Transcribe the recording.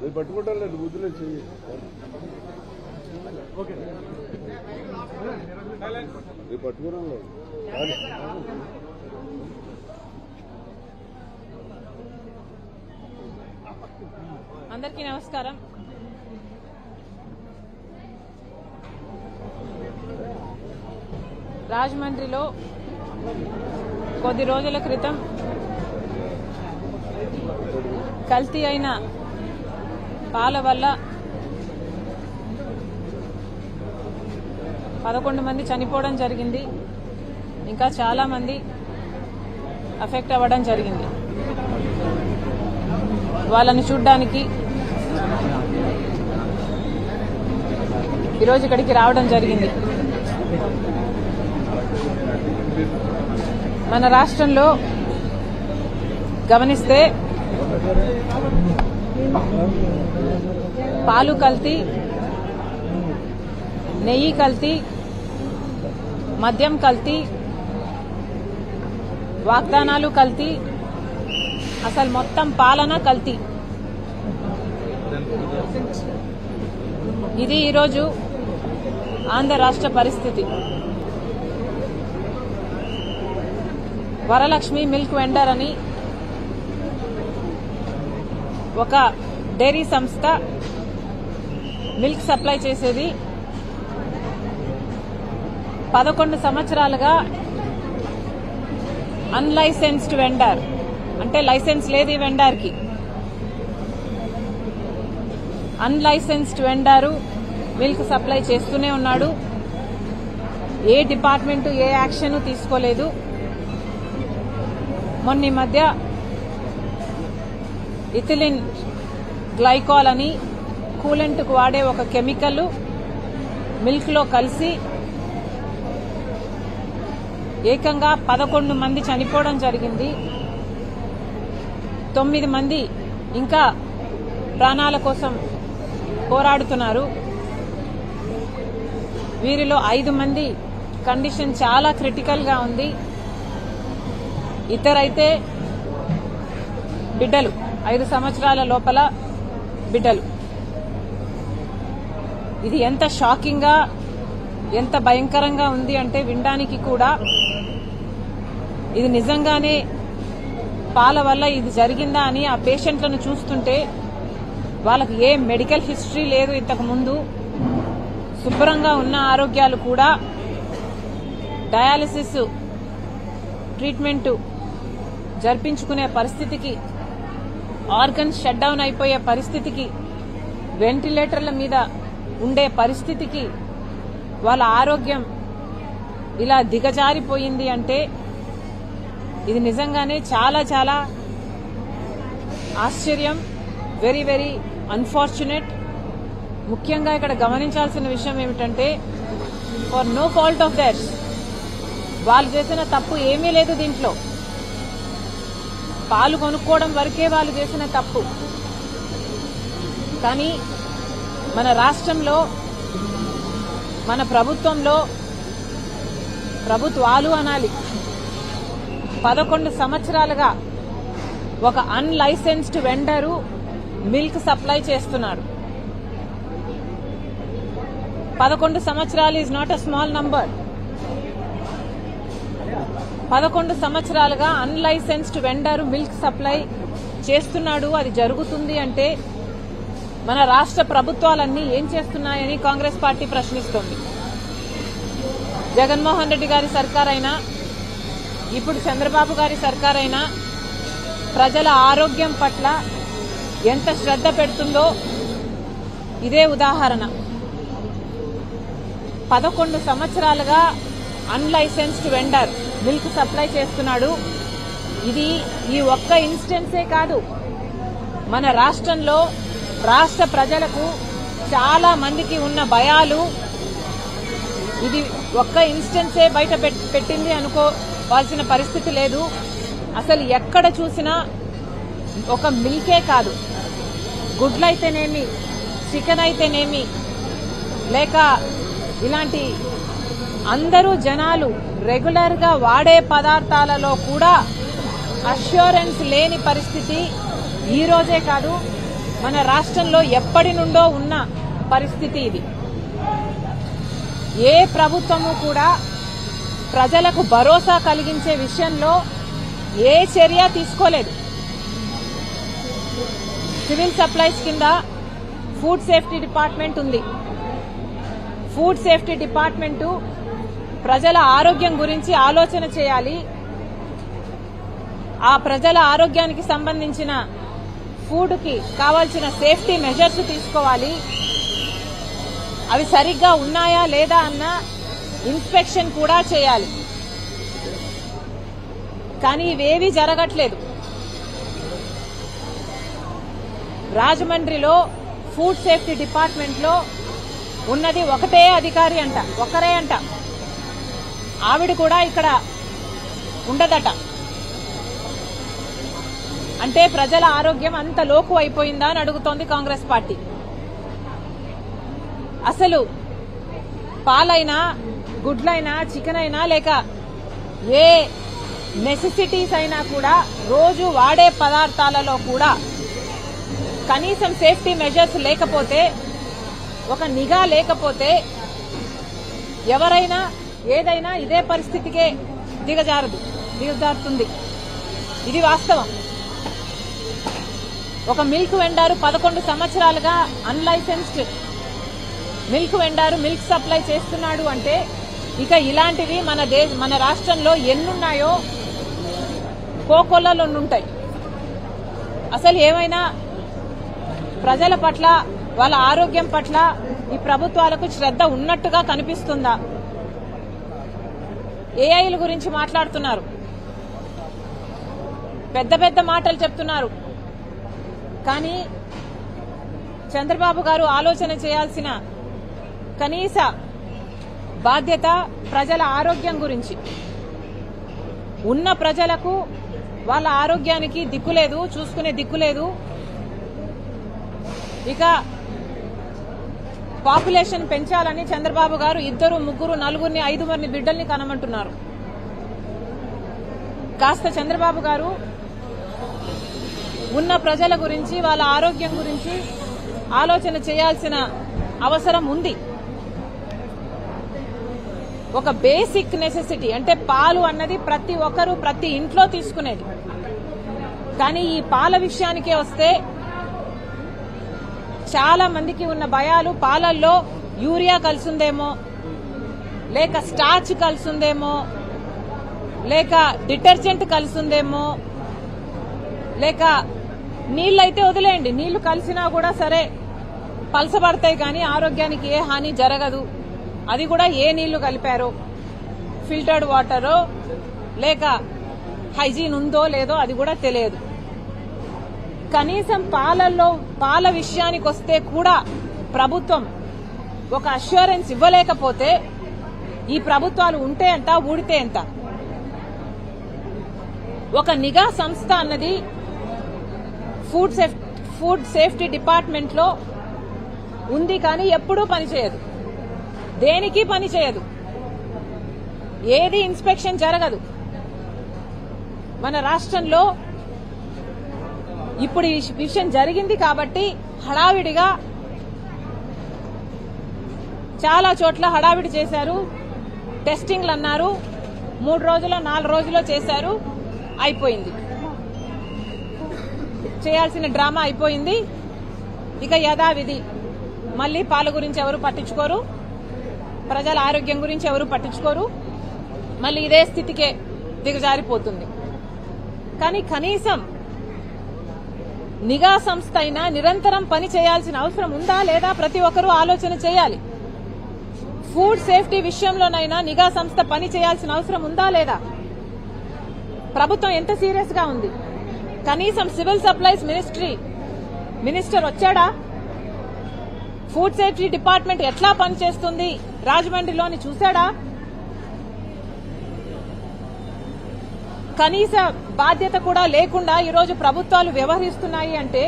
నేను పట్టుకుంటాను లేదు బుద్ధులే చెయ్యి నేను పట్టుకున్నాను లేదు అందరికీ నమస్కారం. రాజమండ్రిలో కొద్ది రోజుల క్రితం కల్తీ అయిన పాల వల్ల 11 మంది చనిపోవడం జరిగింది. ఇంకా చాలా మంది అఫెక్ట్ అవ్వడం జరిగింది. వాళ్ళని చూడ్డానికి ఈరోజు ఇక్కడికి రావడం జరిగింది. మన రాష్ట్రంలో గమనిస్తే పాలు కల్తీ, నెయ్యి కల్తీ, మద్యం కల్తీ, వాగ్దానాలు కల్తీ, అసలు మొత్తం పాలన కల్తీ. ఇది ఈరోజు ఆంధ్ర రాష్ట్ర పరిస్థితి. వరలక్ష్మి మిల్క్ వెండర్ అని ఒక డైరీ సంస్థ మిల్క్ సప్లై చేసేది 11 సంవత్సరాలుగా అన్లైసెన్స్డ్ వెండర్, అంటే లైసెన్స్ లేదు ఈ వెండర్కి. అన్లైసెన్స్డ్ వెండరు మిల్క్ సప్లై చేస్తూనే ఉన్నాడు. ఏ డిపార్ట్మెంటు ఏ యాక్షన్ తీసుకోలేదు. మొన్న మధ్య ఇథిలిన్ గ్లైకాల్ అని కూలెంట్కు వాడే ఒక కెమికల్ మిల్క్లో కలిసి ఏకంగా 11 మంది చనిపోవడం జరిగింది. 9 మంది ఇంకా ప్రాణాల కోసం పోరాడుతున్నారు. వీరిలో 5 మంది కండిషన్ చాలా క్రిటికల్గా ఉంది. ఇద్దరైతే బిడ్డలు, 5 సంవత్సరాల లోపల బిడ్డలు. ఇది ఎంత షాకింగ్గా, ఎంత భయంకరంగా ఉంది అంటే వినడానికి కూడా. ఇది నిజంగానే పాల వల్ల ఇది జరిగిందా అని ఆ పేషెంట్లను చూస్తుంటే వాళ్ళకి ఏ మెడికల్ హిస్టరీ లేదు ఇంతకు ముందు. శుభ్రంగా ఉన్న ఆరోగ్యాలు కూడా డయాలసిస్ ట్రీట్మెంట్ జరిపించుకునే పరిస్థితికి, ఆర్గన్స్ షట్ డౌన్ అయిపోయే పరిస్థితికి, వెంటిలేటర్ల మీద ఉండే పరిస్థితికి వాళ్ళ ఆరోగ్యం ఇలా దిగజారిపోయింది అంటే ఇది నిజంగానే చాలా చాలా ఆశ్చర్యం. Very very unfortunate. ముఖ్యంగా ఇక్కడ గమనించాల్సిన విషయం ఏమిటంటే for no fault of theirs, వాళ్ళు చేసిన తప్పు ఏమీ లేదు దీంట్లో. పాలు కొనుక్కోవడం వరకే వాళ్ళు చేసిన తప్పు. కానీ మన రాష్ట్రంలో, మన ప్రభుత్వంలో, ప్రభుత్వాలు అనాలి, 11 సంవత్సరాలుగా ఒక అన్లైసెన్స్డ్ వెండరు మిల్క్ సప్లై చేస్తున్నారు. 11 సంవత్సరాలు is not a small number. 11 సంవత్సరాలుగా అన్లైసెన్స్డ్ వెండర్ మిల్క్ సప్లై చేస్తున్నాడు. అది జరుగుతుంది అంటే మన రాష్ట్ర ప్రభుత్వాలన్నీ ఏం చేస్తున్నాయని కాంగ్రెస్ పార్టీ ప్రశ్నిస్తోంది. జగన్మోహన్ రెడ్డి గారి సర్కారైనా, ఇప్పుడు చంద్రబాబు గారి సర్కారైనా ప్రజల ఆరోగ్యం పట్ల ఎంత శ్రద్ధ పెడుతుందో ఇదే ఉదాహరణ. 11 సంవత్సరాలుగా అన్లైసెన్స్డ్ వెండర్ మిల్క్ సప్లై చేస్తున్నాడు. ఇది ఈ ఒక్క ఇన్స్టెన్సే కాదు. మన రాష్ట్రంలో రాష్ట్ర ప్రజలకు చాలా మందికి ఉన్న భయాలు ఇది ఒక్క ఇన్స్టెన్సే బయట పెట్టింది అనుకోవాల్సిన పరిస్థితి లేదు. అసలు ఎక్కడ చూసినా ఒక మిల్కే కాదు, గుడ్లు అయితేనేమి, చికెన్ అయితేనేమి, లేక ఇలాంటి అందరూ జనాలు రెగ్యులర్ గా వాడే పదార్థాలలో కూడా అష్యూరెన్స్ లేని పరిస్థితి ఈ రోజే కాదు, మన రాష్ట్రంలో ఎప్పటి నుండో ఉన్న పరిస్థితి ఇది. ఏ ప్రభుత్వము కూడా ప్రజలకు భరోసా కలిగించే విషయంలో ఏ చర్య తీసుకోలేదు. సివిల్ సప్లైస్ కింద ఫుడ్ సేఫ్టీ డిపార్ట్మెంట్ ఉంది. ఫుడ్ సేఫ్టీ డిపార్ట్మెంటు ప్రజల ఆరోగ్యం గురించి ఆలోచన చేయాలి. ఆ ప్రజల ఆరోగ్యానికి సంబంధించిన ఫుడ్ కి కావాల్సిన సేఫ్టీ మెజర్స్ తీసుకోవాలి. అవి సరిగ్గా ఉన్నాయా లేదా అన్న ఇన్స్పెక్షన్ కూడా చేయాలి. కానీ ఇవేవీ జరగట్లేదు. రాజమండ్రిలో ఫుడ్ సేఫ్టీ డిపార్ట్మెంట్ లో ఉన్నది ఒకటే అధికారి అంట, ఒకరే అంట. ఆవిడ కూడా ఇక్కడ ఉండదట. అంటే ప్రజల ఆరోగ్యం అంత లోకు అయిపోయిందా అని అడుగుతోంది కాంగ్రెస్ పార్టీ. అసలు పాలైనా, గుడ్లైనా, చికెన్ అయినా, లేక ఏ నెసెసిటీస్ అయినా కూడా రోజు వాడే పదార్థాలలో కూడా కనీసం సేఫ్టీ మెజర్స్ లేకపోతే, ఒక నిఘా లేకపోతే ఎవరైనా ఏదైనా ఇదే పరిస్థితికే దిగజారుతుంది. ఇది వాస్తవం. ఒక మిల్క్ వెండారు 11 సంవత్సరాలుగా అన్లైసెన్స్డ్ మిల్క్ వెండారు మిల్క్ సప్లై చేస్తున్నాడు అంటే ఇక ఇలాంటివి మన రాష్ట్రంలో ఎన్నున్నాయో కోకొల్లలు ఉంటాయి. అసలు ఏమైనా ప్రజల పట్ల, వాళ్ళ ఆరోగ్యం పట్ల ఈ ప్రభుత్వాలకు శ్రద్ధ ఉన్నట్టుగా కనిపిస్తుందా? ఏఐల గురించి మాట్లాడుతున్నారు, పెద్ద పెద్ద మాటలు చెప్తున్నారు. కానీ చంద్రబాబు గారు ఆలోచన చేయాల్సిన కనీస బాధ్యత ప్రజల ఆరోగ్యం గురించి. ఉన్న ప్రజలకు వాళ్ళ ఆరోగ్యానికి దిక్కులేదు, చూసుకునే దిక్కులేదు. ఇక పాపులేషన్ పెంచాలని చంద్రబాబు గారు 2, 3, 4, 5 బిడ్డల్ని కనమంటున్నారు. కాస్త చంద్రబాబు గారు ఉన్న ప్రజల గురించి, వాళ్ళ ఆరోగ్యం గురించి ఆలోచన చేయాల్సిన అవసరం ఉంది. ఒక బేసిక్ నెసెసిటీ అంటే పాలు అన్నది ప్రతి ఒక్కరూ ప్రతి ఇంట్లో తీసుకునేది. కానీ ఈ పాల విషయానికే వస్తే చాలా మందికి ఉన్న భయాలు, పాలల్లో యూరియా కలిసిందేమో, లేక స్టార్చ్ కలిసిందేమో, లేక డిటర్జెంట్ కలిసిందేమో, లేక నీళ్ళైతే వదిలేయండి, నీళ్లు కలిసినా కూడా సరే పలసబడతాయి కానీ ఆరోగ్యానికి ఏ హాని జరగదు. అది కూడా ఏ నీళ్లు కలిపారో, ఫిల్టర్డ్ వాటరో లేక హైజీన్ ఉందో లేదో అది కూడా తెలియదు. కనీసం పాల విషయానికి వస్తే కూడా ప్రభుత్వం ఒక అష్యూరెన్స్ ఇవ్వలేకపోతే ఈ ప్రభుత్వాలు ఉంటే ఎంత, ఊడితే ఎంత? ఒక నిఘా సంస్థ అన్నది ఫుడ్ సేఫ్టీ డిపార్ట్మెంట్ లో ఉంది కానీ ఎప్పుడూ పనిచేయదు, దేనికి పనిచేయదు, ఏది ఇన్స్పెక్షన్ జరగదు. మన రాష్ట్రంలో ఇప్పుడు ఈ విషయం జరిగింది కాబట్టి హడావిడిగా చాలా చోట్ల హడావిడి చేశారు. టెస్టింగ్లు అన్నారు, 3 రోజులో 4 రోజుల్లో చేశారు, అయిపోయింది. చేయాల్సిన డ్రామా అయిపోయింది. ఇక యథావిధి మళ్లీ పాల గురించి ఎవరు పట్టించుకోరు, ప్రజల ఆరోగ్యం గురించి ఎవరు పట్టించుకోరు. మళ్లీ ఇదే స్థితికే దిగజారిపోతుంది. కానీ కనీసం నిఘా సంస్థ అయినా నిరంతరం పని చేయాల్సిన అవసరం ఉందా లేదా ప్రతి ఒక్కరూ ఆలోచన చేయాలి. ఫుడ్ సేఫ్టీ విషయంలోనైనా నిఘా సంస్థ పని చేయాల్సిన అవసరం ఉందా లేదా? ప్రభుత్వం ఎంత సీరియస్ గా ఉంది? కనీసం సివిల్ సప్లైస్ మినిస్టర్ వచ్చాడా? ఫుడ్ సేఫ్టీ డిపార్ట్మెంట్ ఎట్లా పనిచేస్తుంది రాజమండ్రిలోని చూశాడా? కనీస బాధ్యత కూడా లేకుండా ఈరోజు ప్రభుత్వాలు వ్యవహరిస్తున్నాయి అంటే